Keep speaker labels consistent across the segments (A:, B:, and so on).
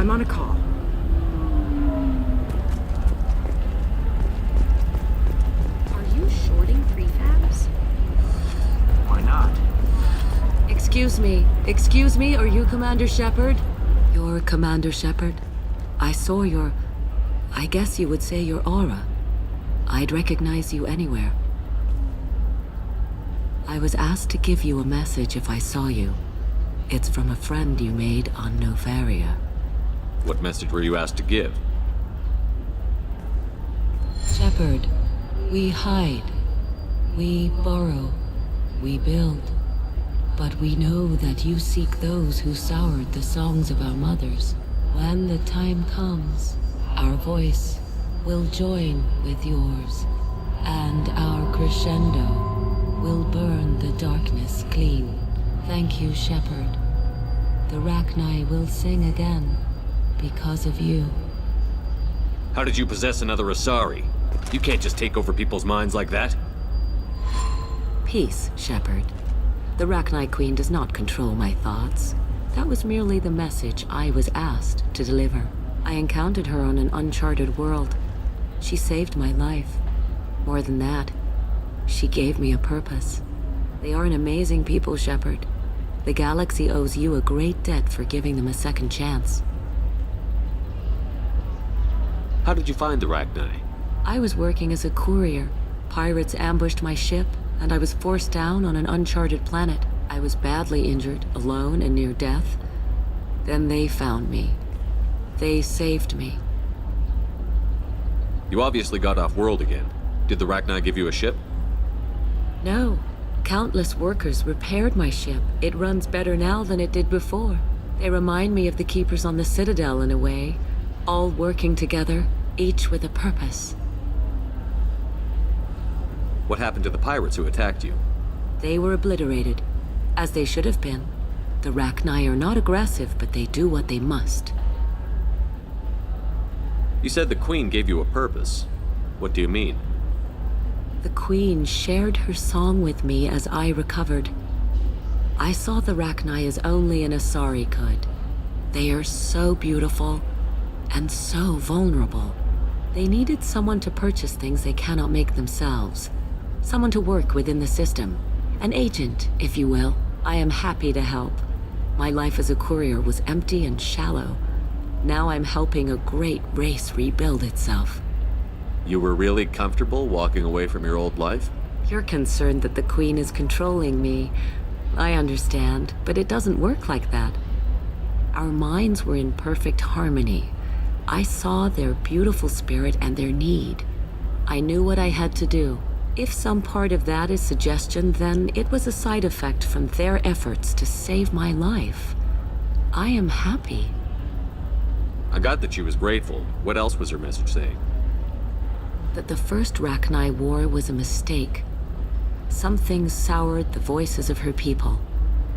A: I'm on a call. Are you shorting prefabs?
B: Why not?
C: Excuse me, are you Commander Shepard? You're Commander Shepard? I saw your... I guess you would say your aura. I'd recognize you anywhere. I was asked to give you a message if I saw you. It's from a friend you made on Novaria.
D: What message were you asked to give?
C: Shepard, we hide. We borrow. We build. But we know that you seek those who soured the songs of our mothers. When the time comes, our voice will join with yours, and our crescendo will burn the darkness clean. Thank you, Shepard. The Rachni will sing again because of you.
D: How did you possess another Asari? You can't just take over people's minds like that.
C: Peace, Shepard. The Rachni Queen does not control my thoughts. That was merely the message I was asked to deliver. I encountered her on an uncharted world. She saved my life. More than that, she gave me a purpose. They are an amazing people, Shepard. The galaxy owes you a great debt for giving them a second chance.
D: How did you find the Rachni?
C: I was working as a courier. Pirates ambushed my ship, and I was forced down on an uncharted planet. I was badly injured, alone and near death. Then they found me. They saved me.
D: You obviously got off world again. Did the Rachni give you a ship?
C: No. Countless workers repaired my ship. It runs better now than it did before. They remind me of the Keepers on the Citadel in a way. All working together, each with a purpose.
D: What happened to the pirates who attacked you?
C: They were obliterated, as they should have been. The Rachni are not aggressive, but they do what they must.
D: You said the Queen gave you a purpose. What do you mean?
C: The Queen shared her song with me as I recovered. I saw the Rachni as only an Asari could. They are so beautiful and so vulnerable. They needed someone to purchase things they cannot make themselves. Someone to work within the system. An agent, if you will. I am happy to help. My life as a courier was empty and shallow. Now I'm helping a great race rebuild itself.
D: You were really comfortable walking away from your old life?
C: You're concerned that the Queen is controlling me. I understand, but it doesn't work like that. Our minds were in perfect harmony. I saw their beautiful spirit and their need. I knew what I had to do. If some part of that is suggestion, then it was a side effect from their efforts to save my life. I am happy.
D: I got that she was grateful. What else was her message saying?
C: That the first Rachni War was a mistake. Some things soured the voices of her people.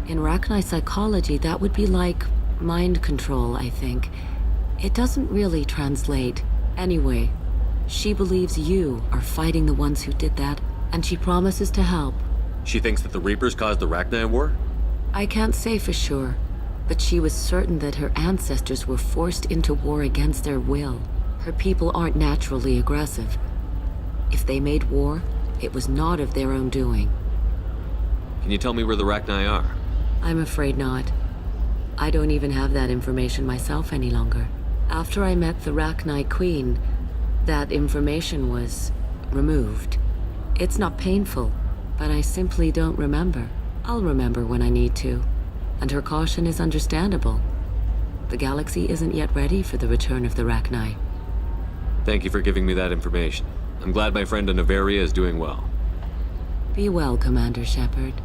C: In Rachni psychology, that would be like mind control, I think. It doesn't really translate. Anyway, she believes you are fighting the ones who did that, and she promises to help.
D: She thinks that the Reapers caused the Rachni War?
C: I can't say for sure, but she was certain that her ancestors were forced into war against their will. Her people aren't naturally aggressive. If they made war, it was not of their own doing.
D: Can you tell me where the Rachni are?
C: I'm afraid not. I don't even have that information myself any longer. After I met the Rachni Queen, that information was removed. It's not painful, but I simply don't remember. I'll remember when I need to. And her caution is understandable. The galaxy isn't yet ready for the return of the Rachni.
D: Thank you for giving me that information. I'm glad my friend in Novaria is doing well.
C: Be well, Commander Shepard.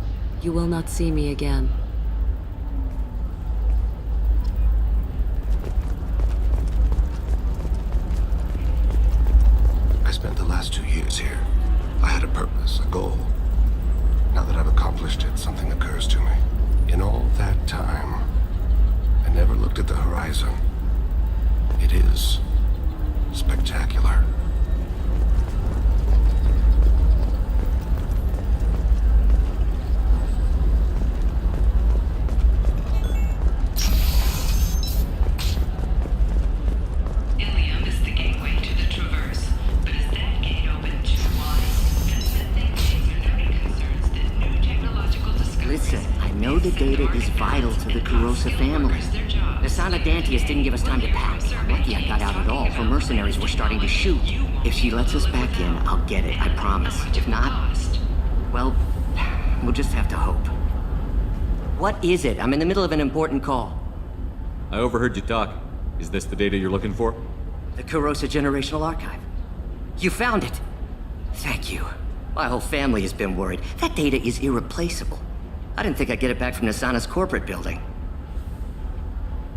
C: You will not see me again.
E: I spent the last 2 years here. I had a purpose, a goal. Now that I've accomplished it, something occurs to me. In all that time, I never looked at the horizon. It is spectacular.
F: data is vital to the Kurosa family. Asana Dantius didn't give us time to pack. I'm lucky I got out at all. Her mercenaries were starting to shoot. If she lets us back in, I'll get it, I promise. If not, well, we'll just have to hope. What is it? I'm in the middle of an important call.
D: I overheard you talking. Is this the data you're looking for?
F: The Kurosa Generational Archive. You found it! Thank you. My whole family has been worried. That data is irreplaceable. I didn't think I'd get it back from Nasana's corporate building.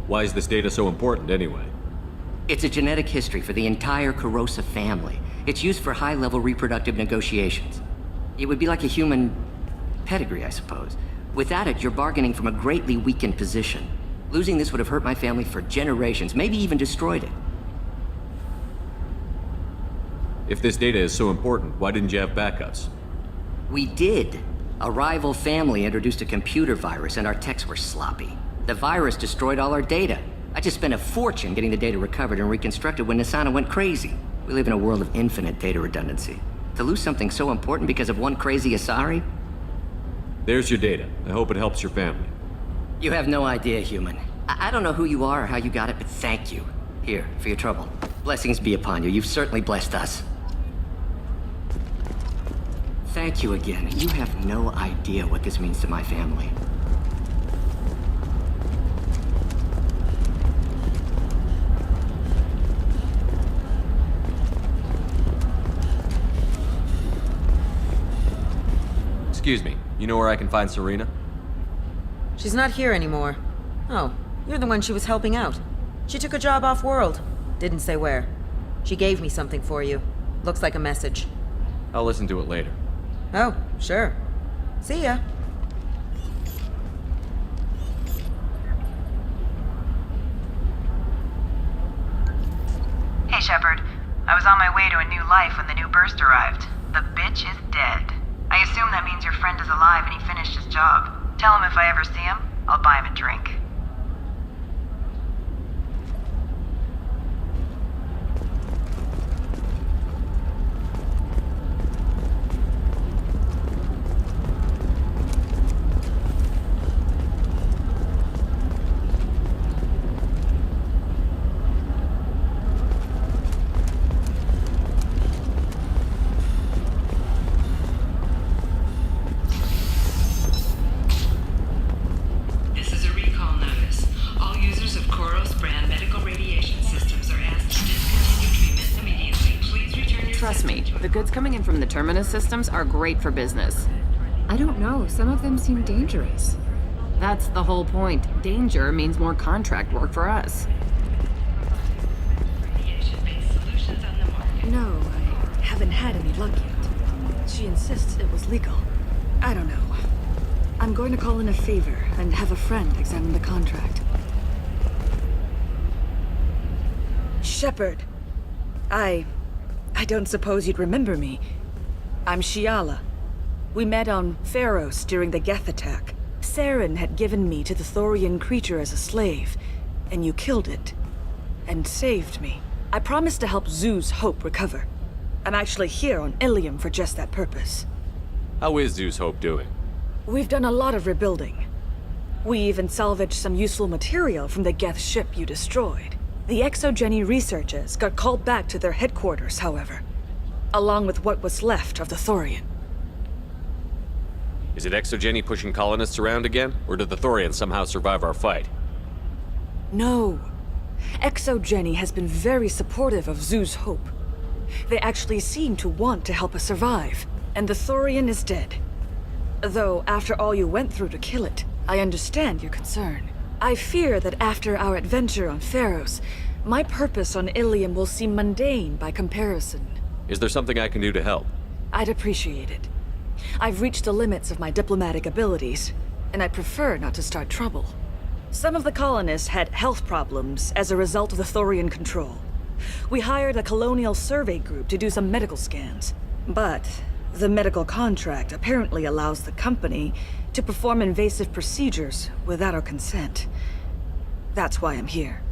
D: Why is this data so important, anyway?
F: It's a genetic history for the entire Kurosa family. It's used for high-level reproductive negotiations. It would be like a human pedigree, I suppose. Without it, you're bargaining from a greatly weakened position. Losing this would have hurt my family for generations, maybe even destroyed it.
D: If this data is so important, why didn't you have backups?
F: We did. A rival family introduced a computer virus and our techs were sloppy. The virus destroyed all our data. I just spent a fortune getting the data recovered and reconstructed when Nasana went crazy. We live in a world of infinite data redundancy. To lose something so important because of one crazy Asari?
D: There's your data. I hope it helps your family.
F: You have no idea, human. I don't know who you are or how you got it, but thank you. Here, for your trouble. Blessings be upon you. You've certainly blessed us. Thank you again. You have no idea what this means to my family.
D: Excuse me, you know where I can find Serena?
G: She's not here anymore. Oh, you're the one she was helping out. She took a job off-world. Didn't say where. She gave me something for you. Looks like a message.
D: I'll listen to it later.
G: Oh, sure. See ya.
H: Hey, Shepard. I was on my way to a new life when the new burst arrived. The bitch is dead. I assume that means your friend is alive and he finished his job. Tell him if I ever see him, I'll buy him a drink.
I: This is a recall notice. All users of Koros brand medical radiation systems are asked to discontinue treatment immediately. Please return your
J: Trust me,
I: system to
J: the goods coming in from the Terminus systems are great for business.
A: I don't know. Some of them seem dangerous.
J: That's the whole point. Danger means more contract work for us.
I: radiation-based solutions on the market.
K: No, I haven't had any luck yet. She insists it was legal. I don't know. I'm going to call in a favor and have a friend examine the contract. Shepard. I don't suppose you'd remember me. I'm Shiala. We met on Pharos during the Geth attack. Saren had given me to the Thorian creature as a slave, and you killed it. And saved me. I promised to help Zeus Hope recover. I'm actually here on Ilium for just that purpose.
D: How is Zeus Hope doing?
K: We've done a lot of rebuilding. We even salvaged some useful material from the Geth ship you destroyed. The Exogeny researchers got called back to their headquarters, however, along with what was left of the Thorian.
D: Is it Exogeny pushing colonists around again? Or did the Thorians somehow survive our fight?
K: No. Exogeny has been very supportive of Zeus Hope. They actually seem to want to help us survive, and the Thorian is dead. Though, after all you went through to kill it, I understand your concern. I fear that after our adventure on Pharos, my purpose on Ilium will seem mundane by comparison.
D: Is there something I can do to help?
K: I'd appreciate it. I've reached the limits of my diplomatic abilities, and I prefer not to start trouble. Some of the colonists had health problems as a result of the Thorian control. We hired a colonial survey group to do some medical scans. But the medical contract apparently allows the company to perform invasive procedures without our consent. That's why I'm here.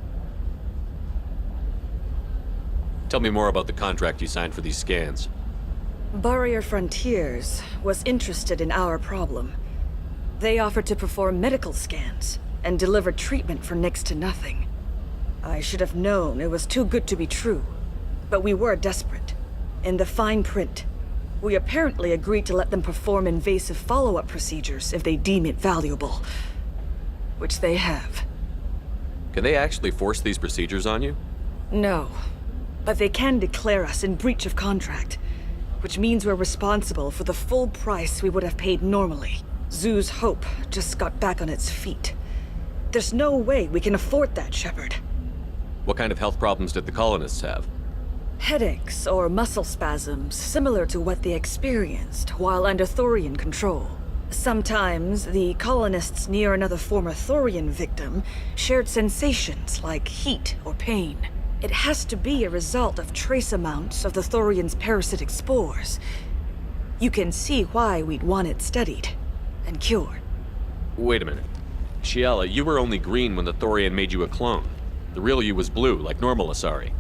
D: Tell me more about the contract you signed for these scans.
K: Barrier Frontiers was interested in our problem. They offered to perform medical scans and deliver treatment for next to nothing. I should have known it was too good to be true, but we were desperate. In the fine print, we apparently agreed to let them perform invasive follow-up procedures if they deem it valuable. Which they have.
D: Can they actually force these procedures on you?
K: No, but they can declare us in breach of contract, which means we're responsible for the full price we would have paid normally. Zoo's Hope just got back on its feet. There's no way we can afford that, Shepard.
D: What kind of health problems did the colonists have?
K: Headaches or muscle spasms similar to what they experienced while under Thorian control. Sometimes the colonists near another former Thorian victim shared sensations like heat or pain. It has to be a result of trace amounts of the Thorian's parasitic spores. You can see why we'd want it studied and cured.
D: Wait a minute. Shiala, you were only green when the Thorian made you a clone. The real you was blue, like normal Asari.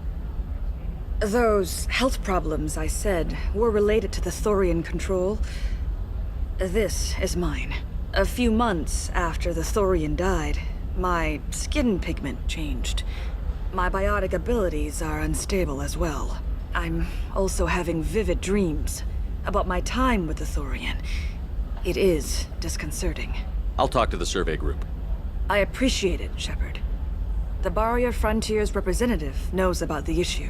K: Those health problems I said were related to the Thorian control. This is mine. A few months after the Thorian died, my skin pigment changed. My biotic abilities are unstable as well. I'm also having vivid dreams about my time with the Thorian. It is disconcerting.
D: I'll talk to the survey group.
K: I appreciate it, Shepard. The Barrier Frontiers representative knows about the issue.